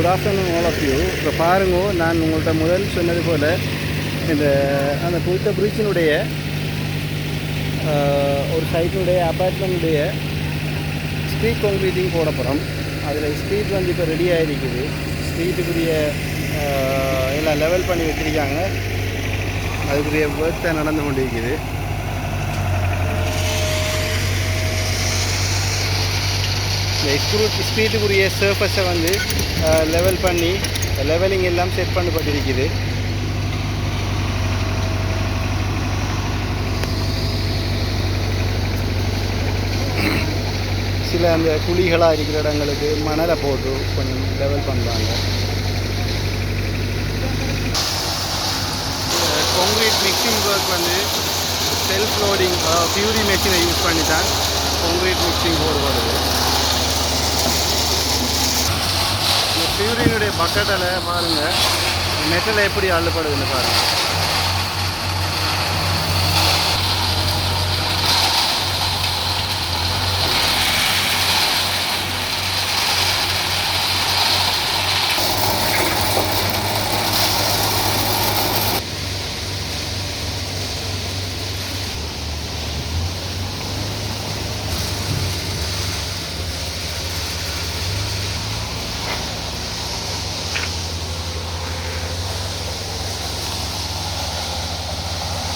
Good afternoon all of you. இப்போ பாருங்க, நான் உங்கள்கிட்ட முதல் சொன்னது போல் இந்த அந்த குறித்த பிரிட்ஜினுடைய ஒரு சைட்டினுடைய அப்பார்ட்மெண்ட்டுடைய ஸ்ட்ரீட் கான்க்ரீட்டிங் போட போகிறோம். அதில் ஸ்ட்ரீட் வந்து இப்போ ரெடி ஆகிருக்குது. ஸ்ட்ரீட்டுக்குரிய எல்லாம் லெவல் பண்ணி வச்சுருக்காங்க. அதுக்குரிய ஒர்க் தான் நடந்து கொண்டு இருக்குது. இந்த ஸ்ட்ரீட்டுக்குரிய சர்ஃபஸை வந்து லெவல் பண்ணி லெவலிங் எல்லாம் செட் பண்ணப்பட்டிருக்குது. சில அந்த குழிகளாக இருக்கிற இடங்களுக்கு மணலை போட்டு கொஞ்சம் லெவல் பண்ணுறாங்க. கான்க்ரீட் மிக்சிங் ஒர்க் வந்து செல்ஃப் லோடிங் பியூரி மெஷினை யூஸ் பண்ணி தான் கான்க்ரீட் மிக்சிங் போடுவது. இந்த பியூரினுடைய பக்கெட்டில் பாருங்கள் மெட்டல் எப்படி அள்ளப்படுதுன்னு பாருங்கள்.